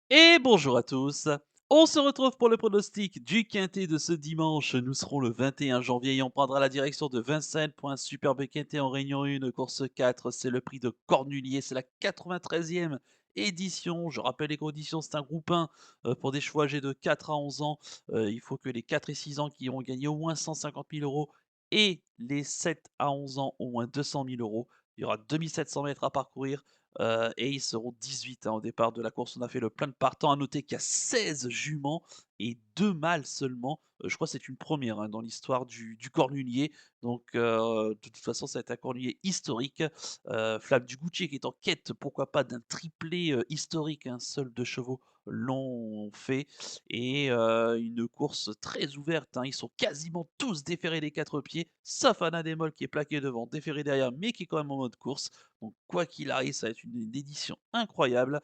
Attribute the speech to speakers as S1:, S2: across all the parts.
S1: Et bonjour à tous. On se retrouve pour le pronostic du quintet de ce dimanche. Nous serons le 21 janvier et on prendra la direction de Vincennes pour un superbe quintet en Réunion 1, course 4. C'est le prix de Cornulier, c'est la 93e édition. Je rappelle les conditions, c'est un groupe 1 pour des chevaux âgés de 4 à 11 ans. Il faut que les 4 et 6 ans qui ont gagné au moins 150 000 euros et les 7 à 11 ans au moins 200 000 euros. Il y aura 2700 mètres à parcourir. Et ils seront 18 hein, au départ de la course. On a fait le plein de partants. À noter qu'il y a 16 juments et 2 mâles seulement. Je crois que c'est une première hein, dans l'histoire du cornulier. Donc, de toute façon, ça va être un cornulier historique. Flamme du Goutier qui est en quête, pourquoi pas, d'un triplé historique. Un seul deux chevaux l'ont fait. Et une course très ouverte, hein. Ils sont quasiment tous déférés des quatre pieds, sauf Anna Demol qui est plaqué devant, déféré derrière, mais qui est quand même en mode course. Donc quoi qu'il arrive, ça va être une édition incroyable.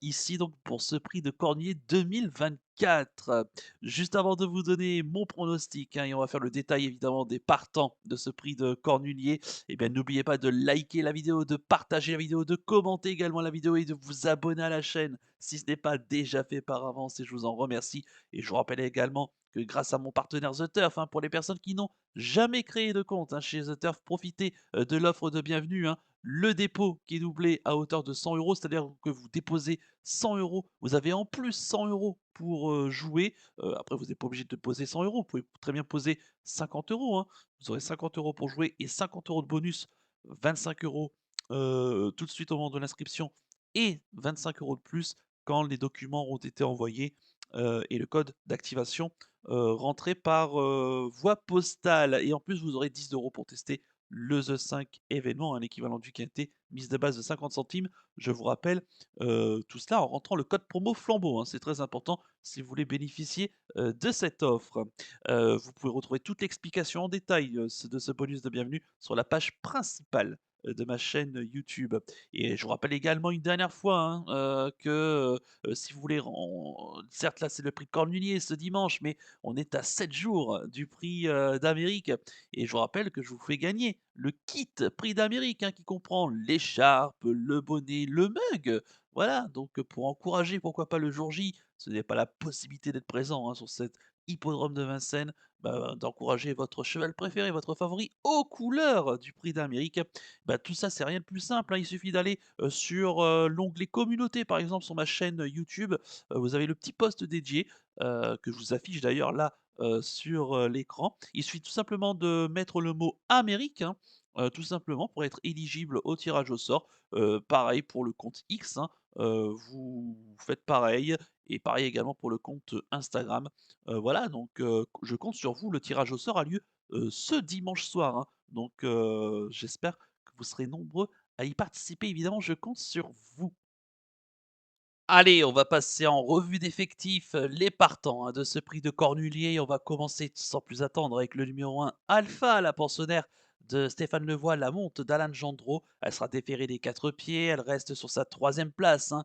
S1: Ici donc pour ce prix de Cornier 2024. Juste avant de vous donner mon pronostic, hein, et on va faire le détail évidemment des partants de ce prix de Cornulier, et bien n'oubliez pas de liker la vidéo, de partager la vidéo, de commenter également la vidéo et de vous abonner à la chaîne si ce n'est pas déjà fait par avance et je vous en remercie. Et je vous rappelle également que grâce à mon partenaire The Turf, hein, pour les personnes qui n'ont jamais créé de compte hein, chez The Turf, profitez de l'offre de bienvenue, hein. Le dépôt qui est doublé à hauteur de 100 euros, c'est-à-dire que vous déposez 100 euros, vous avez en plus 100 euros pour jouer. Après, vous n'êtes pas obligé de poser 100 euros, vous pouvez très bien poser 50 euros, hein. Vous aurez 50 euros pour jouer et 50 euros de bonus, 25 euros tout de suite au moment de l'inscription et 25 euros de plus quand les documents ont été envoyés et le code d'activation rentré par voie postale. Et en plus, vous aurez 10 euros pour tester le The 5 événement, un équivalent du quintet, mise de base de 50 centimes. Je vous rappelle, tout cela en rentrant le code promo Flambeau, hein, c'est très important si vous voulez bénéficier de cette offre. Vous pouvez retrouver toute l'explication en détail de ce bonus de bienvenue sur la page principale de ma chaîne YouTube. Et je vous rappelle également une dernière fois hein, que si vous voulez, certes là c'est le prix de Cornulier ce dimanche, mais on est à 7 jours du prix d'Amérique. Et je vous rappelle que je vous fais gagner le kit prix d'Amérique hein, qui comprend l'écharpe, le bonnet, le mug. Voilà, donc pour encourager, pourquoi pas le jour J, ce n'est pas la possibilité d'être présent hein, sur cet hippodrome de Vincennes, bah, d'encourager votre cheval préféré, votre favori aux couleurs du prix d'Amérique. Bah, tout ça, c'est rien de plus simple, hein. Il suffit d'aller sur l'onglet communauté, par exemple, sur ma chaîne YouTube. Vous avez le petit post dédié que je vous affiche d'ailleurs là sur l'écran. Il suffit tout simplement de mettre le mot Amérique, hein, tout simplement pour être éligible au tirage au sort. Pareil pour le compte X, hein, vous faites pareil et pareil également pour le compte Instagram. Voilà, donc je compte sur vous. Le tirage au sort a lieu ce dimanche soir, hein, donc j'espère que vous serez nombreux à y participer. Évidemment, je compte sur vous. Allez, on va passer en revue d'effectifs les partants hein, de ce prix de Cornulier. On va commencer sans plus attendre avec le numéro 1, Alpha, la pensionnaire de Stéphane Levoy, la monte d'Alan Gendreau. Elle sera déférée des quatre pieds. Elle reste sur sa troisième place hein,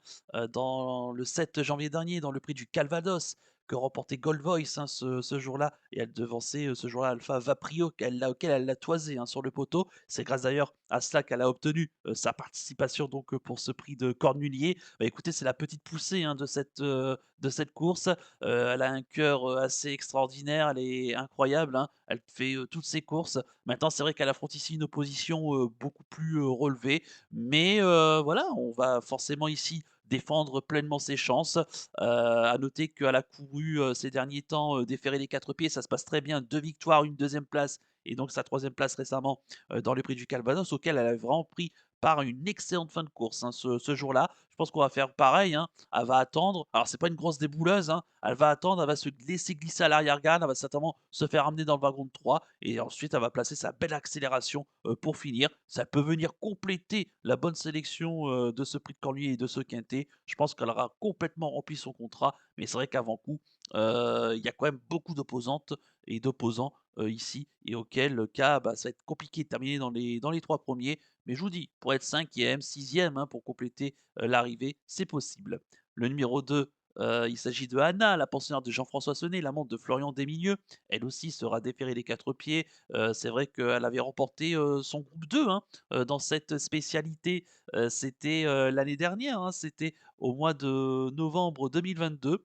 S1: dans le 7 janvier dernier, dans le prix du Calvados que remportait Gold Voice hein, ce jour-là. Et elle devançait ce jour-là Alpha Vaprio, auquel elle l'a toisé hein, sur le poteau. C'est grâce d'ailleurs à cela qu'elle a obtenu sa participation donc pour ce prix de Cornulier. Bah, écoutez, c'est la petite poussée, hein, de cette course. Elle a un cœur, assez extraordinaire, elle est incroyable, hein. Elle fait, toutes ses courses. Maintenant, c'est vrai qu'elle affronte ici une opposition, beaucoup plus, relevée, mais voilà, on va forcément ici défendre pleinement ses chances. À noter qu'elle a couru, ces derniers temps, déféré des 4 pieds, ça se passe très bien. 2 victoires, une deuxième place et donc sa troisième place récemment, dans le prix du Calvados auquel elle a vraiment pris part une excellente fin de course hein, ce jour-là. Je pense qu'on va faire pareil. Hein. Elle va attendre. Alors, c'est pas une grosse débouleuse. Hein. Elle va attendre. Elle va se laisser glisser à l'arrière-garde. Elle va certainement se faire amener dans le wagon de 3. Et ensuite, elle va placer sa belle accélération pour finir. Ça peut venir compléter la bonne sélection de ce prix de Cornulier et de ce quintet. Je pense qu'elle aura complètement rempli son contrat. Mais c'est vrai qu'avant coup, il y a quand même beaucoup d'opposantes et d'opposants ici. Et auquel cas, bah, ça va être compliqué de terminer dans les trois premiers. Mais je vous dis, pour être cinquième, sixième, hein, pour compléter l'arrivée, c'est possible. Le numéro 2, Il s'agit de Anna, la pensionnaire de Jean-François Senet, l'amante de Florian Desmigneux. Elle aussi sera déférée des 4 pieds. C'est vrai qu'elle avait remporté, son groupe 2, hein, dans cette spécialité. C'était, l'année dernière, hein, c'était au mois de novembre 2022.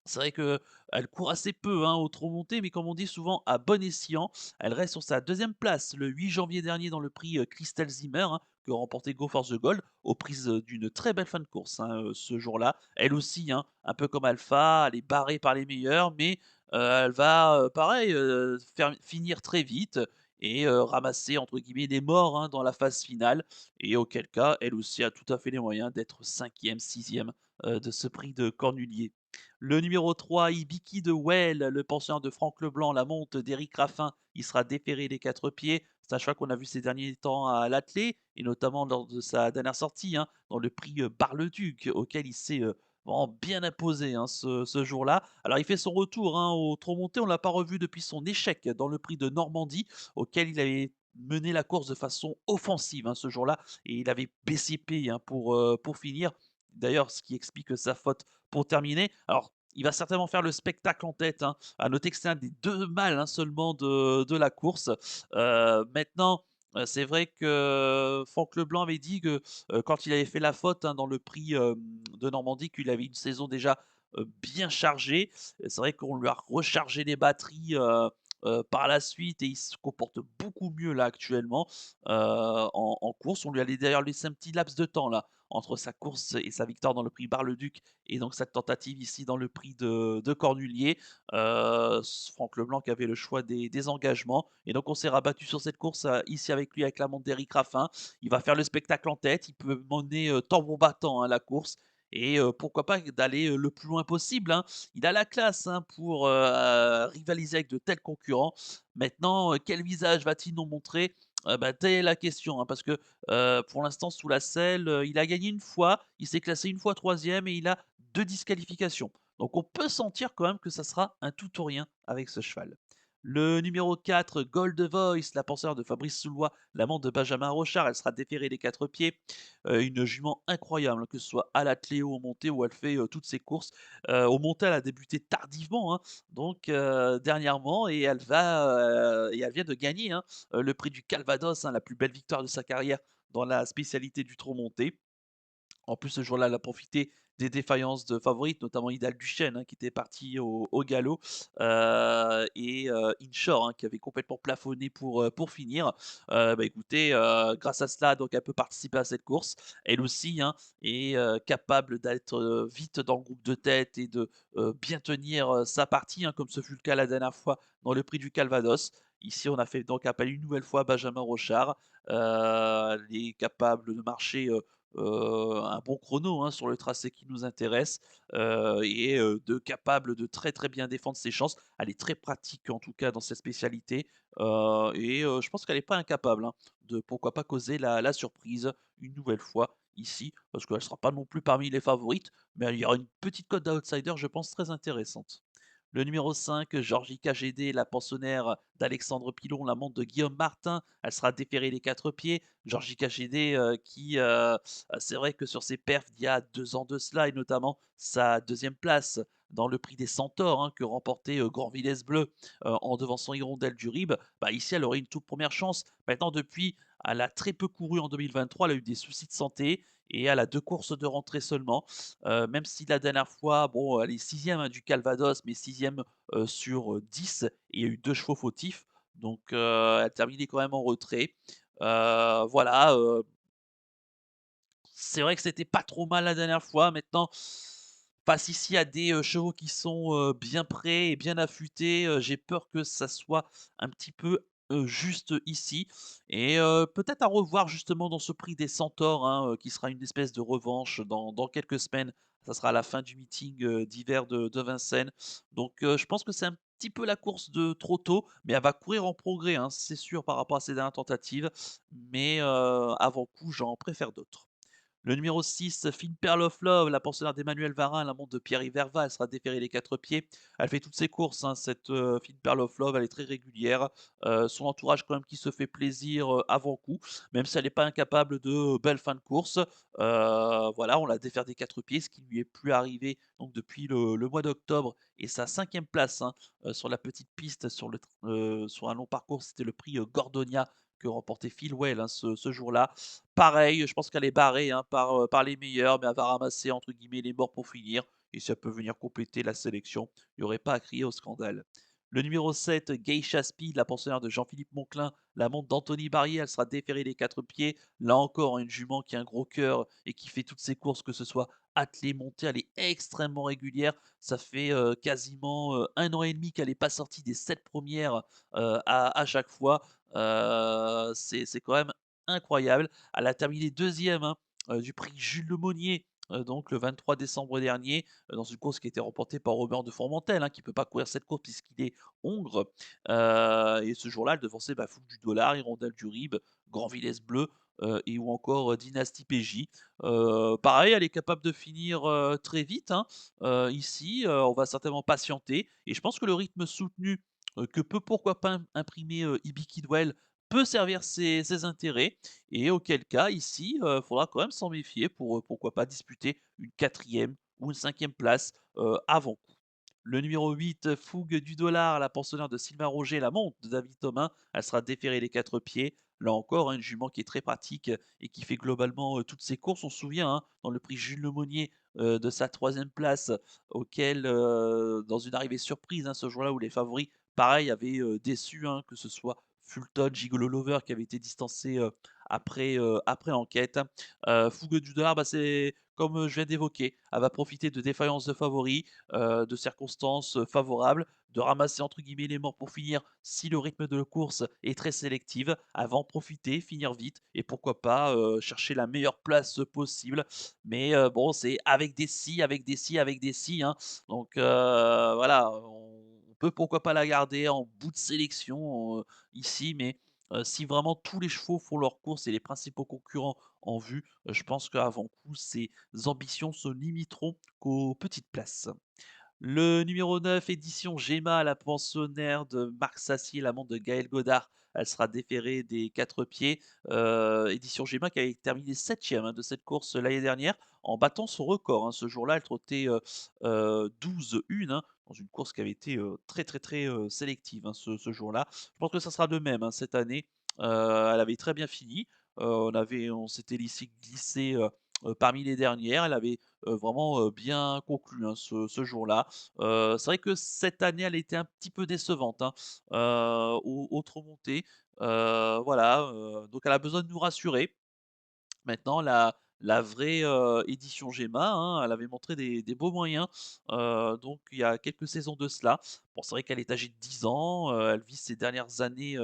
S1: C'est vrai qu'elle court assez peu, hein, au trot monté, mais comme on dit souvent, à bon escient. Elle reste sur sa deuxième place le 8 janvier dernier dans le prix Christelle Zimmer, hein, que remportait Go Force the Gold, aux prises d'une très belle fin de course, hein, ce jour-là. Elle aussi, hein, un peu comme Alpha, elle est barrée par les meilleurs, mais elle va, pareil, finir très vite et ramasser entre guillemets «des morts», hein, dans la phase finale, et auquel cas, elle aussi a tout à fait les moyens d'être cinquième, sixième de ce prix de Cornulier. Le numéro 3, Ibiki de Well, le pensionnaire de Franck Leblanc, la monte d'Éric Raffin, il sera déféré des 4 pieds. C'est un cheval qu'on a vu ces derniers temps à l'attelé, et notamment lors de sa dernière sortie, hein, dans le prix Bar-le-Duc, auquel il s'est vraiment bien imposé, hein, ce jour-là. Alors il fait son retour, hein, au trot monté, on ne l'a pas revu depuis son échec dans le prix de Normandie, auquel il avait mené la course de façon offensive, hein, ce jour-là, et il avait baissé pied, hein, pour finir. D'ailleurs, ce qui explique sa faute pour terminer. Alors, il va certainement faire le spectacle en tête, hein. À noter que c'est un des 2 mâles, hein, seulement de la course. Maintenant, c'est vrai que Franck Leblanc avait dit que, quand il avait fait la faute, hein, dans le prix, de Normandie, qu'il avait une saison déjà, bien chargée. C'est vrai qu'on lui a rechargé les batteries, par la suite, et il se comporte beaucoup mieux là actuellement, en course. On lui a d'ailleurs laissé un petit laps de temps là, entre sa course et sa victoire dans le prix Bar-le-Duc, et donc cette tentative ici dans le prix de Cornulier. Franck Leblanc qui avait le choix des engagements, et donc on s'est rabattu sur cette course, ici avec lui, avec la monte d'Éric Raffin. Il va faire le spectacle en tête, il peut mener, tambour battant, hein, la course, et pourquoi pas d'aller, le plus loin possible, hein. Il a la classe, hein, pour, rivaliser avec de tels concurrents. Maintenant, quel visage va-t-il nous montrer? Bah, telle est la question, hein, parce que pour l'instant, sous la selle, il a gagné une fois, il s'est classé une fois troisième, et il a 2 disqualifications. Donc on peut sentir quand même que ça sera un tout ou rien avec ce cheval. Le numéro 4, Gold Voice, la penseur de Fabrice Soulois, l'amant de Benjamin Rochard, elle sera déférée des 4 pieds. Une jument incroyable, hein, que ce soit à l'attelé ou au monté, où elle fait toutes ses courses. Au monté, elle a débuté tardivement, hein, donc dernièrement, et elle vient de gagner, hein, le prix du Calvados, hein, la plus belle victoire de sa carrière dans la spécialité du trot monté. En plus, ce jour-là, elle a profité des défaillances de favorites, notamment Idal Duchesne, hein, qui était parti au galop, et Inshore, hein, qui avait complètement plafonné pour finir. Bah, écoutez, grâce à cela, donc elle peut participer à cette course. Elle aussi, hein, est capable d'être vite dans le groupe de tête et de bien tenir sa partie, hein, comme ce fut le cas la dernière fois dans le prix du Calvados. Ici, on a fait donc appel une nouvelle fois à Benjamin Rochard. Elle est capable de marcher un bon chrono, hein, sur le tracé qui nous intéresse, et de capable de très, très bien défendre ses chances. Elle est très pratique en tout cas dans cette spécialité, et je pense qu'elle est pas incapable, hein, de pourquoi pas causer la surprise une nouvelle fois ici, parce qu'elle sera pas non plus parmi les favorites, mais il y aura une petite cote d'outsider, je pense, très intéressante. Le numéro 5, Georgie KGD, la pensionnaire d'Alexandre Pilon, la montre de Guillaume Martin. Elle sera déférée les 4 pieds. Georgie KGD, c'est vrai que sur ses perfs d'il y a 2 ans de cela, et notamment sa deuxième place dans le prix des Centaures, hein, que remportait Grand Villesse Bleu, en devançant Hirondelle du Rib, bah, ici elle aurait une toute première chance. Maintenant, depuis, elle a très peu couru en 2023, elle a eu des soucis de santé, et elle a 2 courses de rentrée seulement. Même si la dernière fois, bon, elle est sixième, hein, du Calvados, mais sixième sur 10, et il y a eu 2 chevaux fautifs. Donc elle a terminé quand même en retrait. Voilà, c'est vrai que c'était pas trop mal la dernière fois. Maintenant, face ici à des chevaux qui sont bien prêts et bien affûtés, j'ai peur que ça soit un petit peu juste ici, et peut-être à revoir justement dans ce prix des Centaures, hein, qui sera une espèce de revanche dans quelques semaines. Ça sera à la fin du meeting d'hiver de Vincennes. Donc je pense que c'est un petit peu la course de trop tôt, mais elle va courir en progrès, hein, c'est sûr, par rapport à ses dernières tentatives. Mais avant coup, j'en préfère d'autres. Le numéro 6, Fine Pearl of Love, la pensionnaire d'Emmanuel Varin, la montre de Pierre-Yves Verva, elle sera déférée les 4 pieds. Elle fait toutes ses courses, hein, cette, Fine Pearl of Love, elle est très régulière. Son entourage quand même qui se fait plaisir, avant coup, même si elle n'est pas incapable de belles fins de course. Voilà, on la défère des 4 pieds, ce qui lui est plus arrivé donc depuis le mois d'octobre et sa 5e place, hein, sur la petite piste sur un long parcours, c'était le prix, Gordonia que remportait Phil Well, hein, ce jour-là. Pareil, je pense qu'elle est barrée, hein, par les meilleurs, mais elle va ramasser entre guillemets «les morts» pour finir et ça peut venir compléter la sélection. Il n'y aurait pas à crier au scandale. Le numéro 7, Geisha Speed, la pensionnaire de Jean-Philippe Monclin, la montre d'Anthony Barrier, elle sera déférée les 4 pieds. Là encore, une jument qui a un gros cœur et qui fait toutes ses courses, que ce soit attelée, montée, elle est extrêmement régulière. Ça fait, quasiment, 1 an et demi qu'elle n'est pas sortie des 7 premières à chaque fois. C'est quand même incroyable. Elle a terminé deuxième, hein, du prix Jules Lemonnier, donc le 23 décembre dernier, dans une course qui a été remportée par Robert de Formentel, hein, qui ne peut pas courir cette course puisqu'il est hongre. Et ce jour-là, elle devançait Fouque du Dollar, Hirondelle du Rib, Grand Villesse Bleu, et ou encore, Dynastie PJ. Pareil, elle est capable de finir, très vite, hein. Ici, on va certainement patienter et je pense que le rythme soutenu, que peut pourquoi pas imprimer, Ibi Kidwell peut servir ses intérêts et auquel cas ici, faudra quand même s'en méfier pour, pourquoi pas disputer une quatrième ou une cinquième place, avant coup. Le numéro 8, Fougue du Dollar, la pensionnaire de Sylvain Roger, la montre de David Thomin, elle sera déférée les 4 pieds. Là encore, hein, une jument qui est très pratique et qui fait globalement, toutes ses courses. On se souvient, hein, dans le prix Jules Lemonnier, de sa troisième place auquel, dans une arrivée surprise, hein, ce jour-là où les favoris, pareil, avaient, déçu, hein, que ce soit Fulton, Gigolo Lover qui avait été distancé, après enquête. Fougue du Dollar, c'est comme, je viens d'évoquer, elle va profiter de défaillances de favoris, de circonstances, favorables, de ramasser entre guillemets «les morts» pour finir si le rythme de la course est très sélective. Elle va en profiter, finir vite et pourquoi pas, chercher la meilleure place, possible. Mais, bon, c'est avec des si, avec des si, avec des si, hein. Donc, voilà, on peut pourquoi pas la garder en bout de sélection, ici, mais, si vraiment tous les chevaux font leur course et les principaux concurrents en vue, je pense qu'avant coup, ses ambitions se limiteront qu'aux petites places. Le numéro 9, édition Gemma, la pensionnaire de Marc Sassier, l'amant de Gaël Godard. Elle sera déférée des 4 pieds. Édition Gemma qui avait terminé 7e, hein, de cette course l'année dernière en battant son record, hein. Ce jour-là, elle trottait 12-1, hein, dans une course qui avait été très, très, très sélective, hein, ce jour-là. Je pense que ça sera de même, hein, cette année. Elle avait très bien fini. On s'était laissé glisser parmi les dernières. Elle avait vraiment, bien conclu, hein, ce jour-là. C'est vrai que cette année, elle était un petit peu décevante, hein, autre montée. Voilà, donc elle a besoin de nous rassurer. Maintenant la vraie, édition Gemma, hein, elle avait montré des beaux moyens, donc il y a quelques saisons de cela. Bon, c'est vrai qu'elle est âgée de 10 ans, elle vit ses dernières années,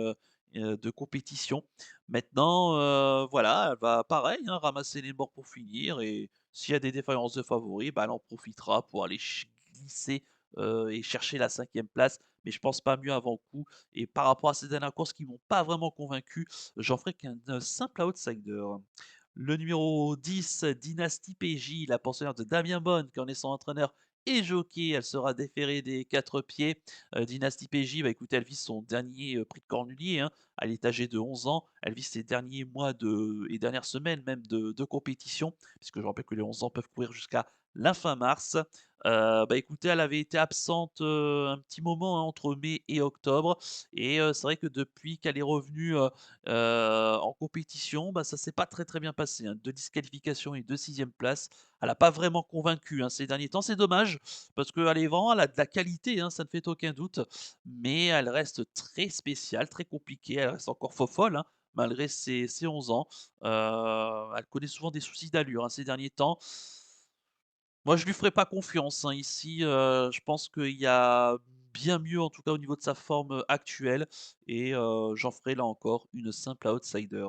S1: de compétition. Maintenant, voilà, elle va pareil, hein, ramasser les morts pour finir et s'il y a des défaillances de favoris, bah, elle en profitera pour aller glisser, et chercher la cinquième place, mais je pense pas mieux avant coup et par rapport à ces dernières courses qui m'ont pas vraiment convaincu, j'en ferai qu'un, simple outsider. Le numéro 10, Dynastie PJ, la pensionnaire de Damien Bonne, qui en est son entraîneur et jockey, elle sera déférée des 4 pieds. Dynastie PJ, bah, écoutez, elle vit son dernier, prix de Cornulier, hein. Elle est âgée de 11 ans, elle vit ses derniers mois et dernières semaines même de compétition, puisque je rappelle que les 11 ans peuvent courir jusqu'à la fin mars. Bah, écoutez, elle avait été absente, un petit moment, hein, entre mai et octobre et c'est vrai que depuis qu'elle est revenue, en compétition, bah, ça s'est pas très, très bien passé, hein. 2 disqualifications et 2 6 places. Elle a pas vraiment convaincu, hein, ces derniers temps. C'est dommage parce qu'elle est vraiment elle a de la qualité, hein, ça ne fait aucun doute, mais elle reste très spéciale, très compliquée. Elle reste encore fofolle, hein, malgré ses 11 ans. Elle connaît souvent des soucis d'allure, hein, ces derniers temps. Moi, je lui ferai pas confiance, hein, ici, je pense qu'il y a bien mieux, en tout cas au niveau de sa forme, actuelle et j'en ferai là encore une simple outsider.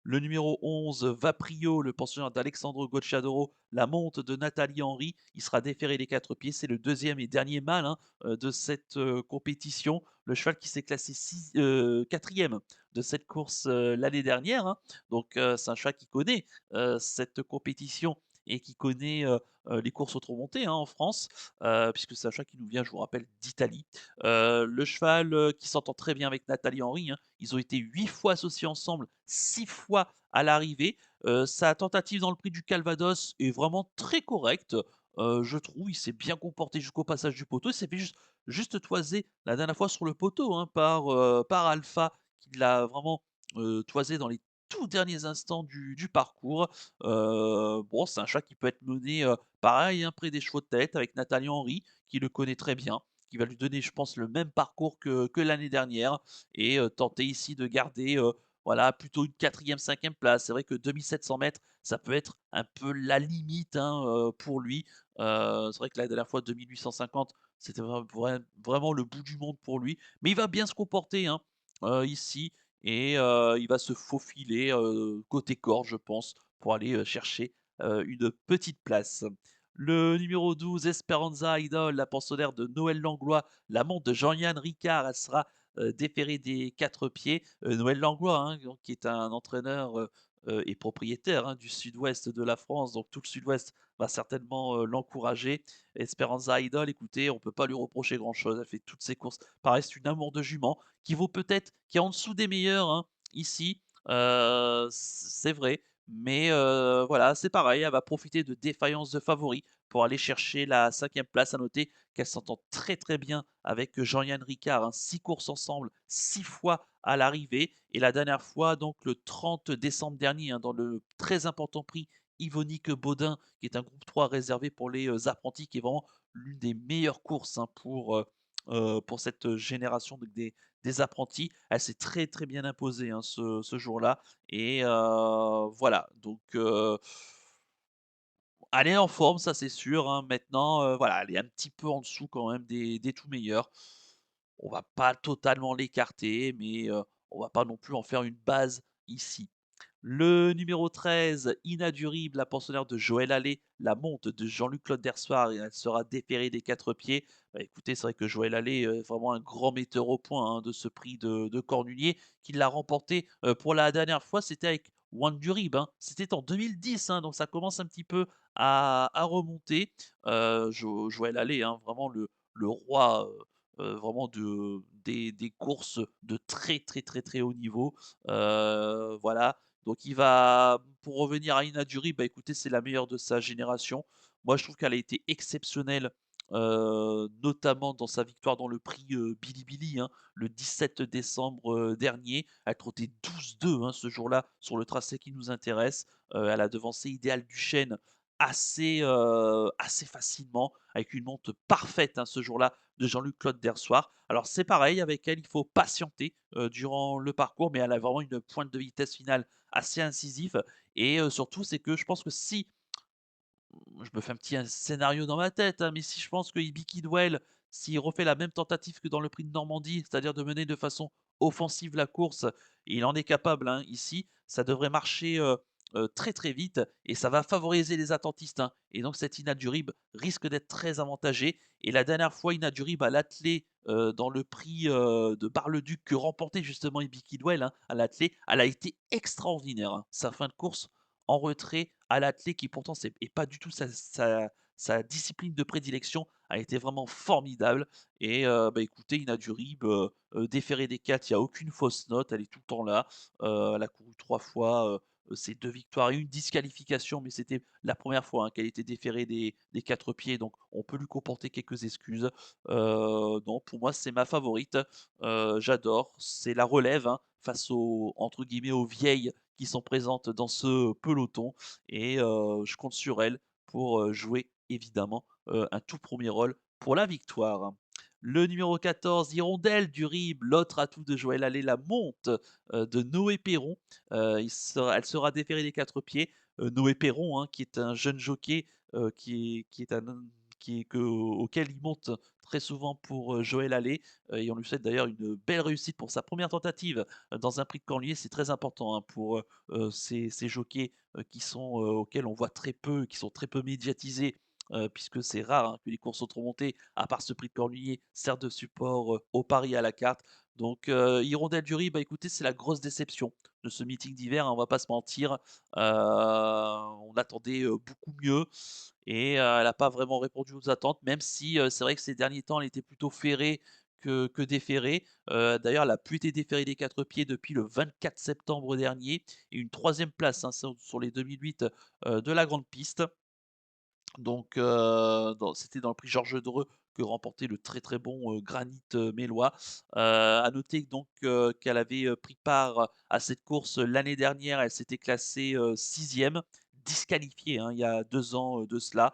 S1: Le numéro 11, Vaprio, le pensionnaire d'Alexandre Gocciadoro, la monte de Nathalie Henry. Il sera déféré des 4 pieds. C'est le deuxième et dernier mâle hein, de cette compétition. Le cheval qui s'est classé 4e de cette course l'année dernière. Hein. Donc c'est un cheval qui connaît cette compétition et qui connaît les courses auto-montées hein, en France, puisque c'est un cheval qui nous vient, je vous rappelle, d'Italie. Le cheval qui s'entend très bien avec Nathalie Henry, hein. Ils ont été 8 fois associés ensemble, 6 fois à l'arrivée. Sa tentative dans le prix du Calvados est vraiment très correcte, je trouve. Il s'est bien comporté jusqu'au passage du poteau. Il s'est fait juste toiser la dernière fois sur le poteau, hein, par Alpha qui l'a vraiment, toisé dans les tout derniers instants du parcours. Bon, c'est un chat qui peut être mené, pareil, hein, près des chevaux de tête avec Nathalie Henry qui le connaît très bien, qui va lui donner, je pense, le même parcours que l'année dernière et tenter ici de garder, voilà, plutôt une 4e, 5e place. C'est vrai que 2 700 mètres, ça peut être un peu la limite, hein, pour lui. C'est vrai que la dernière fois 2 850, c'était vraiment le bout du monde pour lui. Mais il va bien se comporter, hein, ici et il va se faufiler, côté corde, je pense, pour aller, chercher, une petite place. Le numéro 12, Esperanza Idol, la pensionnaire de Noël Langlois, la montre de Jean-Yann Ricard, elle sera, déférée des 4 pieds. Noël Langlois, hein, donc qui est un entraîneur, et propriétaire, hein, du sud-ouest de la France, donc tout le sud-ouest va certainement, l'encourager. Esperanza Idol, écoutez, on peut pas lui reprocher grand-chose, elle fait toutes ses courses. Pareil, c'est une amour de jument qui est en dessous des meilleurs, hein, ici, c'est vrai, mais voilà, c'est pareil, elle va profiter de défaillances de favoris pour aller chercher la 5e place. À noter qu'elle s'entend très, très bien avec Jean-Yann Ricard, hein. 6 courses ensemble, 6 fois à l'arrivée et la dernière fois donc le 30 décembre dernier, hein, dans le très important prix Yvonique Baudin, qui est un groupe 3 réservé pour les, apprentis, qui est vraiment l'une des meilleures courses, hein, pour cette génération des apprentis. Elle s'est très, très bien imposée, hein, ce jour-là et voilà donc elle est en forme, ça c'est sûr, hein. Maintenant, voilà, elle est un petit peu en dessous quand même des tout meilleurs. On va pas totalement l'écarter, mais on va pas non plus en faire une base ici. Le numéro 13, Inadurible, la pensionnaire de Joël Allais, la monte de Jean-Luc Claude Dersoir et elle sera déférée des 4 pieds. Bah, écoutez, c'est vrai que Joël Allais est vraiment un grand metteur au point, hein, de ce prix de Cornulier, qui l'a remporté pour la dernière fois, c'était avec Wandurib, hein. C'était en 2010, hein, donc ça commence un petit peu à remonter. Joël Allais, hein, vraiment le roi vraiment des courses de très, très, très, très haut niveau. Voilà, donc il va pour revenir à Inadjuri, bah, écoutez, c'est la meilleure de sa génération. Moi, je trouve qu'elle a été exceptionnelle, notamment dans sa victoire dans le prix, Bilibili, hein, le 17 décembre, dernier. Elle trottait 12-2, hein, ce jour-là, sur le tracé qui nous intéresse. Elle a devancé Idéal Duchesne assez facilement, avec une monte parfaite, hein, ce jour-là, de Jean-Luc Claude Dersoir. Alors c'est pareil avec elle, il faut patienter, durant le parcours, mais elle a vraiment une pointe de vitesse finale assez incisive et surtout c'est que je pense que si je me fais un scénario dans ma tête, hein, mais si je pense que Ibi Kidwell, s'il refait la même tentative que dans le prix de Normandie, c'est-à-dire de mener de façon offensive la course, et il en est capable hein, ici, ça devrait marcher très très vite et ça va favoriser les attentistes. Hein. Et donc cet Inadurib risque d'être très avantagé. Et la dernière fois, Inadurib à l'attelé dans le prix de Bar-le-Duc que remportait justement Ibi Kidwell hein, à l'attelé, elle a été extraordinaire. Hein. Sa fin de course en retrait à l'athlée qui pourtant c'est et pas du tout sa discipline de prédilection, a été vraiment formidable et bah, écoutez Inadjurib, déférée des 4, il y a aucune fausse note, elle est tout le temps là. Elle a couru 3 fois, ses 2 victoires et une disqualification, mais c'était la première fois, hein, qu'elle était déférée des 4 pieds, donc on peut lui comporter quelques excuses. Non, pour moi, c'est ma favorite, j'adore, c'est la relève, hein, face aux entre guillemets «aux vieilles» qui sont présentes dans ce peloton et je compte sur elle pour, jouer évidemment, un tout premier rôle pour la victoire. Le numéro 14, Hirondelle du Rib, l'autre atout de Joël Allais, la monte, de Noé Perron. Elle sera déférée des 4 pieds. Noé Perron, hein, qui est un jeune jockey, qui est un qui est que auquel il monte très souvent pour, Joël Allais, et on lui souhaite d'ailleurs une belle réussite pour sa première tentative, dans un prix de Cornulier. C'est très important, hein, pour, ces jockeys, qui sont, auxquels on voit très peu, qui sont très peu médiatisés, puisque c'est rare, hein, que les courses automontées, à part ce prix de Cornulier, servent de support, aux paris à la carte. Donc, Hirondelle du Rif, bah, écoutez, c'est la grosse déception de ce meeting d'hiver, hein, on va pas se mentir. On attendait, beaucoup mieux et elle n'a pas vraiment répondu aux attentes, même si, c'est vrai que ces derniers temps, elle était plutôt ferrée que déférée. D'ailleurs, elle a plus été déférée des 4 pieds depuis le 24 septembre dernier et une troisième place, hein, sur les 2008, de la grande piste. Donc, c'était dans le prix Georges Dreux que remportait le très, très bon, Granit, Mélois. À noter donc, qu'elle avait, pris part à cette course, l'année dernière. Elle s'était classée, 6e, disqualifiée, hein, il y a 2 ans, de cela.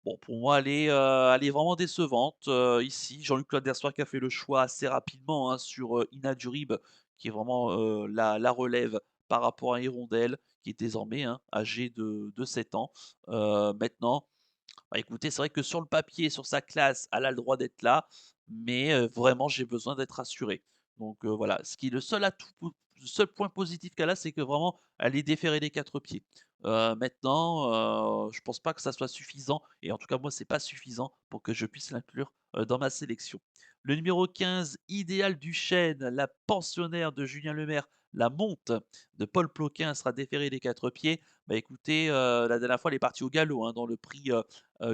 S1: Bon, pour moi, elle est vraiment décevante, ici. Jean-Luc Ladersoir qui a fait le choix assez rapidement, hein, sur, Ina Durib, qui est vraiment, la relève par rapport à Hirondelle, qui est désormais, hein, âgée de 7 ans. Maintenant, bah, écoutez, c'est vrai que sur le papier, sur sa classe, elle a le droit d'être là, mais vraiment, j'ai besoin d'être rassuré. Donc voilà, ce qui est le seul point positif qu'elle a, c'est que vraiment, elle est déférée des 4 pieds. Maintenant, je pense pas que ça soit suffisant et en tout cas, moi, c'est pas suffisant pour que je puisse l'inclure, dans ma sélection. Le numéro 15, Idéal Duchesne, la pensionnaire de Julien Lemaire, la monte de Paul Ploquin sera déférée des 4 pieds. Bah, écoutez, la dernière fois, elle est partie au galop, hein, dans le prix,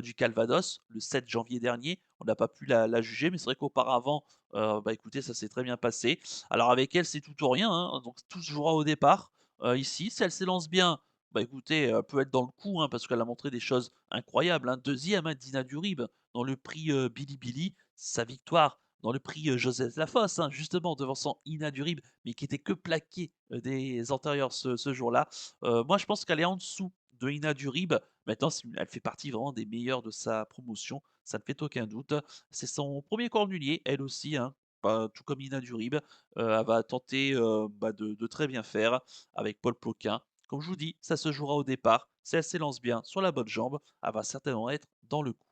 S1: du Calvados, le 7 janvier dernier. On n'a pas pu la juger, mais c'est vrai qu'auparavant, bah, écoutez, ça s'est très bien passé. Alors avec elle, c'est tout ou rien, hein, donc tout se jouera au départ. Ici, si elle s'élance bien, bah, écoutez, elle peut être dans le coup, hein, parce qu'elle a montré des choses incroyables, hein. 2e, hein, Dina Durib dans le prix, Bilibili. Sa victoire dans le prix, Joseph Lafosse, hein, justement devançant Ina Durib, mais qui était que plaquée, des antérieurs ce jour-là. Moi, je pense qu'elle est en dessous de Ina Durib. Maintenant, elle fait partie vraiment des meilleures de sa promotion, ça ne fait aucun doute. C'est son premier cornulier, elle aussi, hein, bah, tout comme Ina Durib. Elle va tenter, bah, de très bien faire avec Paul Ploquin. Comme je vous dis, ça se jouera au départ. Si elle s'élance bien sur la bonne jambe, elle va certainement être dans le coup.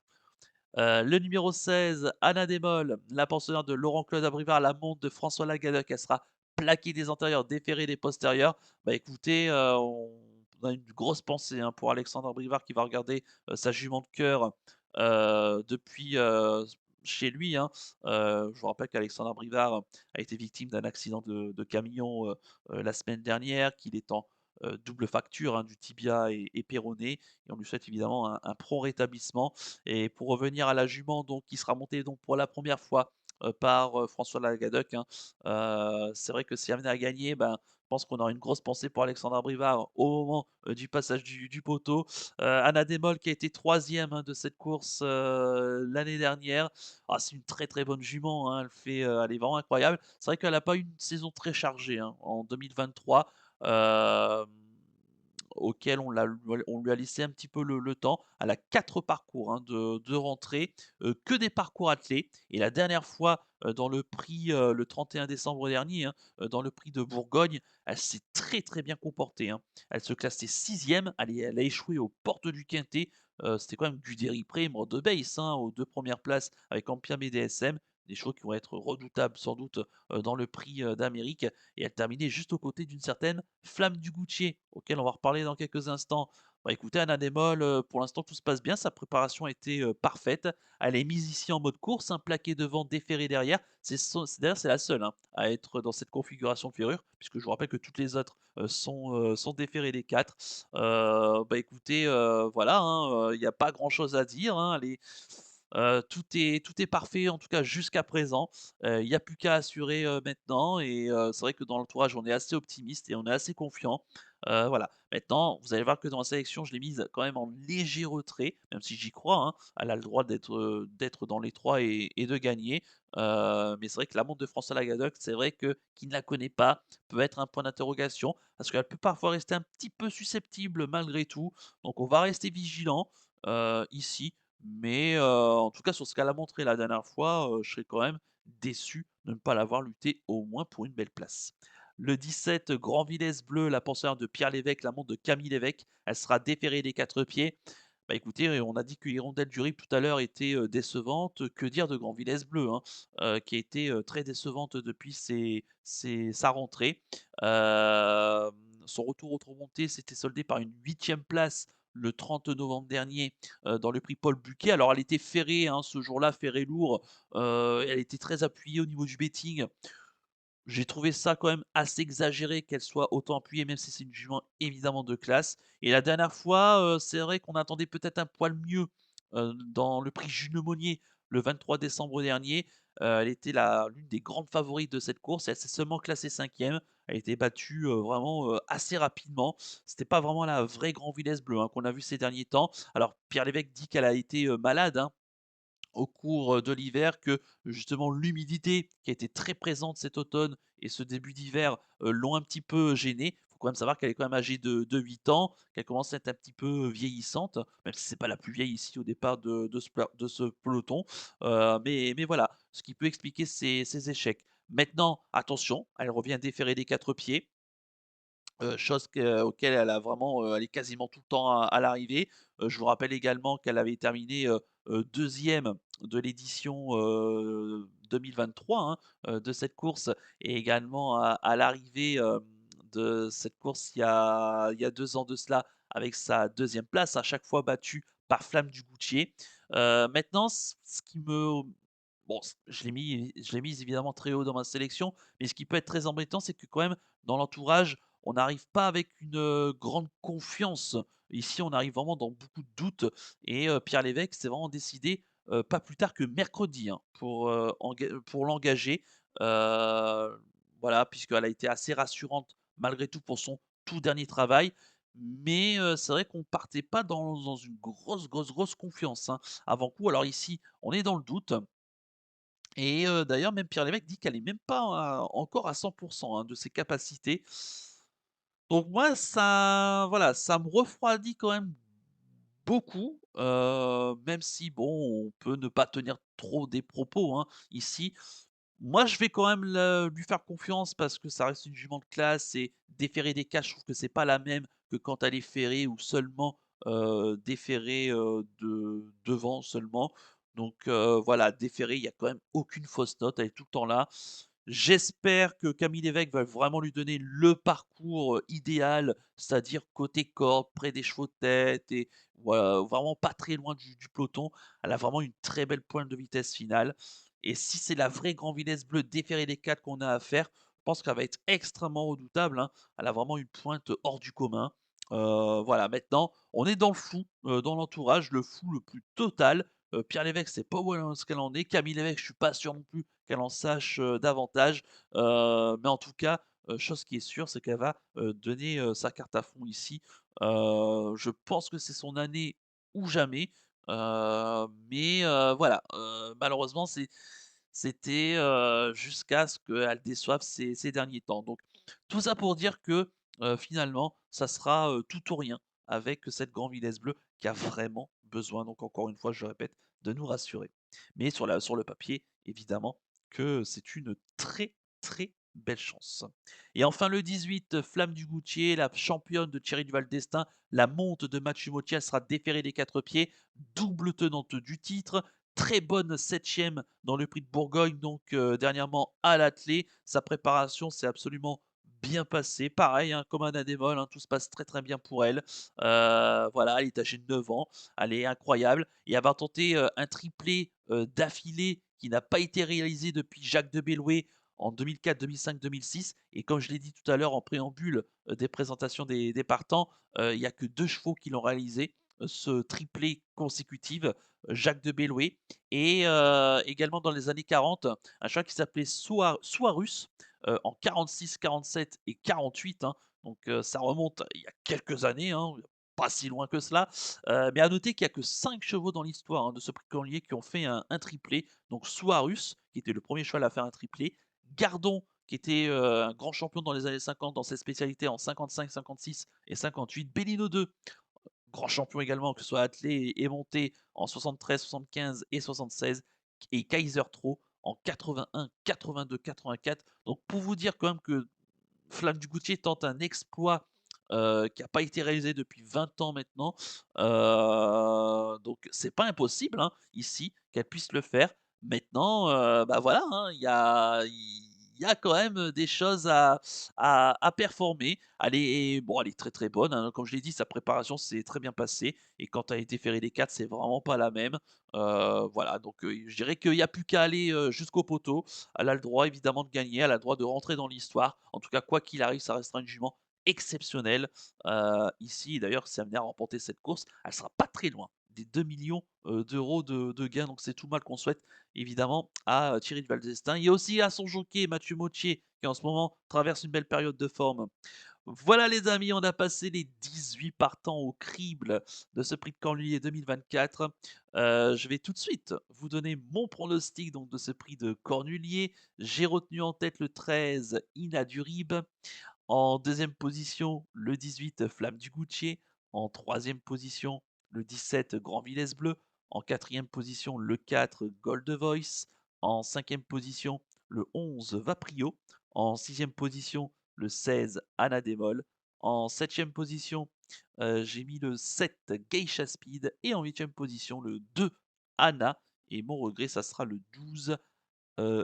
S1: Le numéro 16, Anna Desmolles, la pensionnaire de Laurent-Claude Abrivard, la montre de François Lagadec, elle sera plaquée des antérieurs, déférée des postérieurs. Bah, écoutez, on a une grosse pensée, hein, pour Alexandre Abrivard qui va regarder, sa jument de cœur, depuis, chez lui, hein. Je vous rappelle qu'Alexandre Abrivard a été victime d'un accident de camion, la semaine dernière, qu'il est en, double fracture, hein, du tibia et péroné et on lui souhaite évidemment un prompt rétablissement. Et pour revenir à la jument donc qui sera montée donc pour la première fois, par, François Lagadec, hein, c'est vrai que si elle venait à gagner, ben, je pense qu'on aura une grosse pensée pour Alexandre Brivard au moment, du passage du poteau. Anna Desmolles qui a été 3e, hein, de cette course, l'année dernière. Ah, c'est une très, très bonne jument, hein, elle est vraiment incroyable. C'est vrai qu'elle a pas eu une saison très chargée, hein, en 2023. Hem Auquel on lui a laissé un petit peu le temps. Elle a 4 parcours, hein, de rentrée, que des parcours attelés et la dernière fois, dans le prix, le 31 décembre dernier, hein, dans le prix de Bourgogne, elle s'est très, très bien comportée, hein. Elle se classait 6e, elle a échoué aux portes du quintet, c'était quand même du Prime de base, hein, aux 2 premières places avec Ampiam et DSM, des chevaux qui vont être redoutables sans doute, dans le prix, d'Amérique et elle terminait juste aux côtés d'une certaine Flamme du Goutier, auquel on va reparler dans quelques instants. Bah, écoutez, Anna Demol, pour l'instant tout se passe bien, sa préparation a été, parfaite. Elle est mise ici en mode course, un plaqué devant, déféré derrière. D'ailleurs, c'est la seule, hein, à être dans cette configuration de ferrure, puisque je vous rappelle que toutes les autres, sont déférées des 4. Bah, écoutez, voilà, hein, il n'y a pas grand chose à dire, hein. Tout est parfait en tout cas jusqu'à présent. Il n'y a plus qu'à assurer, maintenant et c'est vrai que dans l'entourage, on est assez optimiste et on est assez confiant. Voilà. Maintenant, vous allez voir que dans la sélection, je l'ai mise quand même en léger retrait, même si j'y crois, hein. Elle a le droit d'être dans les 3 et de gagner. Mais c'est vrai que la montre de François Lagadoc, c'est vrai que qui ne la connaît pas peut être un point d'interrogation parce qu'elle peut parfois rester un petit peu susceptible malgré tout. Donc on va rester vigilant, ici. Mais, en tout cas sur ce qu'elle a montré la dernière fois, je serais quand même déçu de ne pas l'avoir lutté au moins pour une belle place. Le 17, Grand Villesse Bleu, la pensionnaire de Pierre Lévesque, la montre de Camille Lévesque, elle sera déférée des 4 pieds. Bah, écoutez, on a dit que Hirondelle du Rip tout à l'heure était, décevante, que dire de Grand Villesse Bleu, hein? Qui a été, très décevante depuis sa rentrée. Hem, Son retour aux remontées s'était soldé par une 8e place le 30 novembre dernier, dans le prix Paul Buquet. Alors elle était ferrée, hein, ce jour-là, ferrée lourd, elle était très appuyée au niveau du betting. J'ai trouvé ça quand même assez exagéré qu'elle soit autant appuyée, même si c'est une jument évidemment de classe. Et la dernière fois, c'est vrai qu'on attendait peut-être un poil mieux, dans le prix Jules Monnier le 23 décembre dernier. Elle était l'une des grandes favorites de cette course et elle s'est seulement classée 5e. Elle a été battue, vraiment, assez rapidement. C'était pas vraiment la vraie Grand Villesse Bleu, hein, qu'on a vu ces derniers temps. Alors Pierre Lévesque dit qu'elle a été, malade, hein, au cours, de l'hiver, que justement l'humidité qui a été très présente cet automne et ce début d'hiver, l'ont un petit peu gênée. Il faut quand même savoir qu'elle est quand même âgée de 8 ans, qu'elle commence à être un petit peu vieillissante, même si c'est pas la plus vieille ici au départ de ce peloton. Mais voilà, ce qui peut expliquer ses échecs. Maintenant, attention, elle revient déférée des 4 pieds. Chose auquel elle a vraiment, elle est quasiment tout le temps à l'arrivée. Je vous rappelle également qu'elle avait terminé, 2e de l'édition, 2023, hein, de cette course et également à l'arrivée, de cette course il y a 2 ans de cela avec sa 2e place, à chaque fois battue par Flamme du Goutier. Maintenant ce qui me bon, je l'ai mise évidemment très haut dans ma sélection, mais ce qui peut être très embêtant, c'est que quand même dans l'entourage, on n'arrive pas avec une, grande confiance. Ici, on arrive vraiment dans beaucoup de doutes et Pierre Lévesque s'est vraiment décidé, pas plus tard que mercredi, hein, pour l'engager. Heu, voilà, puisqu'elle a été assez rassurante malgré tout pour son tout dernier travail. Mais c'est vrai qu'on partait pas dans une grosse confiance, hein, avant coup. Alors ici, on est dans le doute. Et d'ailleurs, même Pierre Lévesque dit qu'elle est même pas encore à 100 hein, de ses capacités. Donc moi, voilà, ça me refroidit quand même beaucoup, même si bon, on peut ne pas tenir trop des propos, hein, ici. Moi, je vais quand même lui faire confiance parce que ça reste une jument de classe et déférer des cages, je trouve que c'est pas la même que quand elle est ferrée ou seulement, déférée, de devant seulement. Donc voilà, déférée, il y a quand même aucune fausse note, elle est tout le temps là. J'espère que Camille Lévesque va vraiment lui donner le parcours, idéal, c'est-à-dire côté corde, près des chevaux de tête et voilà, vraiment pas très loin du peloton. Elle a vraiment une très belle pointe de vitesse finale et si c'est la vraie Grand Vitesse Bleu déférée des 4 qu'on a à faire, je pense qu'elle va être extrêmement redoutable, hein. Elle a vraiment une pointe hors du commun. Voilà, maintenant, on est dans le flou, dans l'entourage, le flou le plus total. Pierre Lévesque, c'est pas où ce qu'elle en est. Camille Lévesque, je suis pas sûr non plus qu'elle en sache, davantage. Mais en tout cas, chose qui est sûre, c'est qu'elle va, donner, sa carte à fond ici. Je pense que c'est son année ou jamais. Mais voilà, malheureusement, c'était, jusqu'à ce qu'elle déçoive ces derniers temps. Donc tout ça pour dire que, finalement, ça sera, tout ou rien avec cette Grand Vitesse Bleue qui a vraiment besoin, donc encore une fois, je répète, de nous rassurer. Mais sur le papier, évidemment que c'est une très, très belle chance. Et enfin le 18, Flamme du Goutier, la championne de Thierry Duval d'Estaing, la monte de Mathieu Mottier, elle sera déférée des 4 pieds, double tenante du titre, très bonne 7e dans le prix de Bourgogne, donc dernièrement à l'attelé. Sa préparation s'est absolument bien passée. Pareil, hein, comme un Adémol, hein, tout se passe très très bien pour elle. Voilà, elle est âgée de 9 ans, elle est incroyable et elle va tenter un triplé d'affilée qui n'a pas été réalisé depuis Jacques de Belloué en 2004, 2005, 2006. Et comme je l'ai dit tout à l'heure en préambule des présentations des partants, il n'y a que 2 chevaux qui l'ont réalisé, ce triplé consécutif, Jacques de Belloué. Et également dans les années 40, un cheval qui s'appelait Soarus, en 46, 47 et 48, hein. Donc ça remonte il y a quelques années, hein, pas si loin que cela. Mais à noter qu'il y a que 5 chevaux dans l'histoire, hein, de ce prix Cornier qui ont fait un triplé. Donc Soarus, qui était le premier cheval à faire un triplé, Gardon, qui était, un grand champion dans les années 50 dans ses spécialités en 55, 56 et 58, Bellino 2, grand champion également, que ce soit attelé et monté en 73, 75 et 76, et Kaiser Tro en 81, 82, 84. Donc pour vous dire quand même que Flamme du Goutier tente un exploit qui a pas été réalisé depuis 20 ans maintenant. Donc c'est pas impossible, hein, ici, qu'elle puisse le faire. Maintenant, bah, voilà, hein, il y a quand même des choses à performer. Elle est très, très bonne, hein. Comme je l'ai dit, sa préparation s'est très bien passée et quand elle a été faire les 4, c'est vraiment pas la même. Voilà, donc je dirais qu'il y a plus qu'à aller, jusqu'au poteau. Elle a le droit évidemment de gagner, elle a le droit de rentrer dans l'histoire. En tout cas, quoi qu'il arrive, ça restera une jument exceptionnelle. Ici d'ailleurs, si elle venait à remporter cette course, elle sera pas très loin des 2 millions d'euros de gains, donc c'est tout mal qu'on souhaite évidemment à Thierry de Valdestin. Il y a aussi à son jockey Mathieu Mottier qui en ce moment traverse une belle période de forme. Voilà les amis, on a passé les 18 partants au crible de ce prix de Cornulier 2024. Je vais tout de suite vous donner mon pronostic donc de ce prix de Cornulier. J'ai retenu en tête le 13 Inadurib. En deuxième position, le 18 Flamme du Goutier. En troisième position, le 17 Grand Villesse Bleu. En quatrième position, le 4 Gold Voice. En cinquième position, le 11 Vaprio. En sixième position, le 16 Anadémol. En septième position, j'ai mis le 7 Geisha Speed. Et en huitième position, le 2 Anna. Et mon regret, ça sera le 12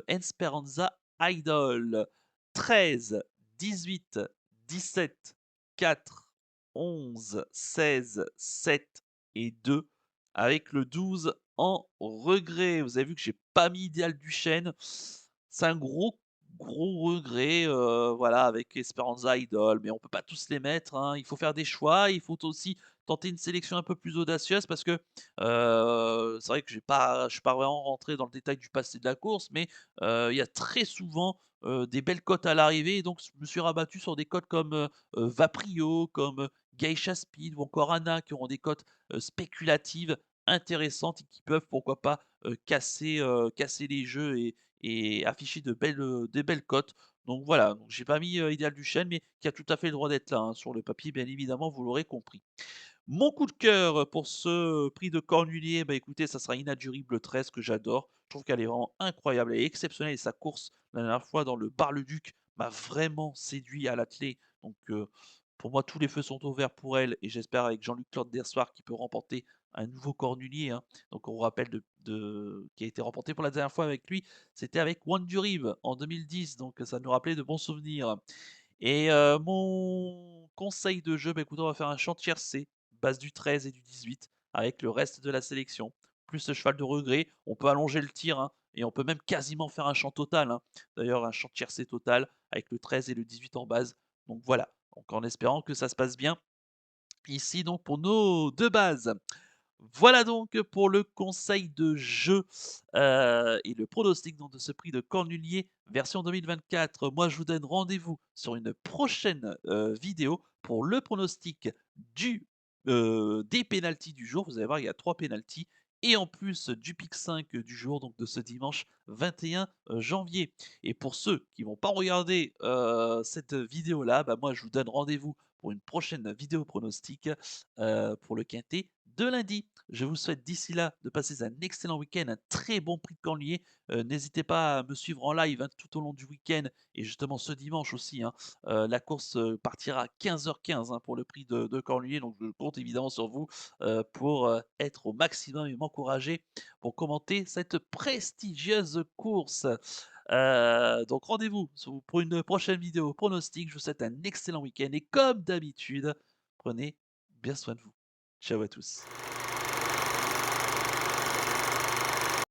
S1: Esperanza Idol. 13, 18, 17, 4, 11, 16, 7 et 2 avec le 12 en regret. Vous avez vu que j'ai pas mis Idéal du Chêne. C'est un gros, gros regret, voilà, avec Esperanza Idol, mais on peut pas tous les mettre, hein. Il faut faire des choix, il faut aussi tenter une sélection un peu plus audacieuse parce que, c'est vrai que je suis pas vraiment rentré dans le détail du passé de la course, mais, il y a très souvent, des belles cotes à l'arrivée et donc je me suis rabattu sur des cotes comme, Vaprio, comme, Geisha Speed ou encore Anna qui auront des cotes, spéculatives intéressantes et qui peuvent pourquoi pas, casser les jeux et afficher des belles cotes. Donc voilà, donc j'ai pas mis, Idéal du Chêne, mais qui a tout à fait le droit d'être là, hein, sur le papier bien évidemment, vous l'aurez compris. Mon coup de cœur pour ce prix de Cornulier, bah, écoutez, ça sera Inadjurible 13 que j'adore. Je trouve qu'elle est vraiment incroyable, elle est exceptionnelle et sa course la dernière fois dans le Bar-le-Duc m'a vraiment séduit à l'attelé. Donc pour moi, tous les feux sont ouverts pour elle et j'espère avec Jean-Luc Claude Dersoir qui peut remporter un nouveau Cornulier, hein. Donc on rappelle qui a été remporté pour la dernière fois avec lui, c'était avec Wandurive en 2010, donc ça nous rappelait de bons souvenirs. Et mon conseil de jeu, bah, écoutez, on va faire un champ tiercé, base du 13 et du 18, avec le reste de la sélection, plus le cheval de regret. On peut allonger le tir, hein, et on peut même quasiment faire un champ total, hein. D'ailleurs, un champ tiercé total avec le 13 et le 18 en base. Donc voilà, donc en espérant que ça se passe bien ici donc pour nos 2 bases. Voilà donc pour le conseil de jeu, et le pronostic donc de ce prix de Cornulier version 2024. Moi, je vous donne rendez-vous sur une prochaine, vidéo pour le pronostic des pénaltys du jour. Vous allez voir, il y a 3 pénaltys et en plus du pick 5 du jour, donc de ce dimanche 21 janvier. Et pour ceux qui vont pas regarder, cette vidéo-là, bah, moi, je vous donne rendez-vous pour une prochaine vidéo pronostic, pour le quintet de lundi. Je vous souhaite d'ici là de passer un excellent week-end, un très bon prix de Cornulier. N'hésitez pas à me suivre en live, hein, tout au long du week-end et justement ce dimanche aussi, hein. La course, partira à 15h15, hein, pour le prix de Cornulier, donc je compte évidemment sur vous, pour, être au maximum et m'encourager pour commenter cette prestigieuse course. Donc rendez-vous pour une prochaine vidéo pronostic. Je vous souhaite un excellent week-end et comme d'habitude, prenez bien soin de vous. Ciao à tous.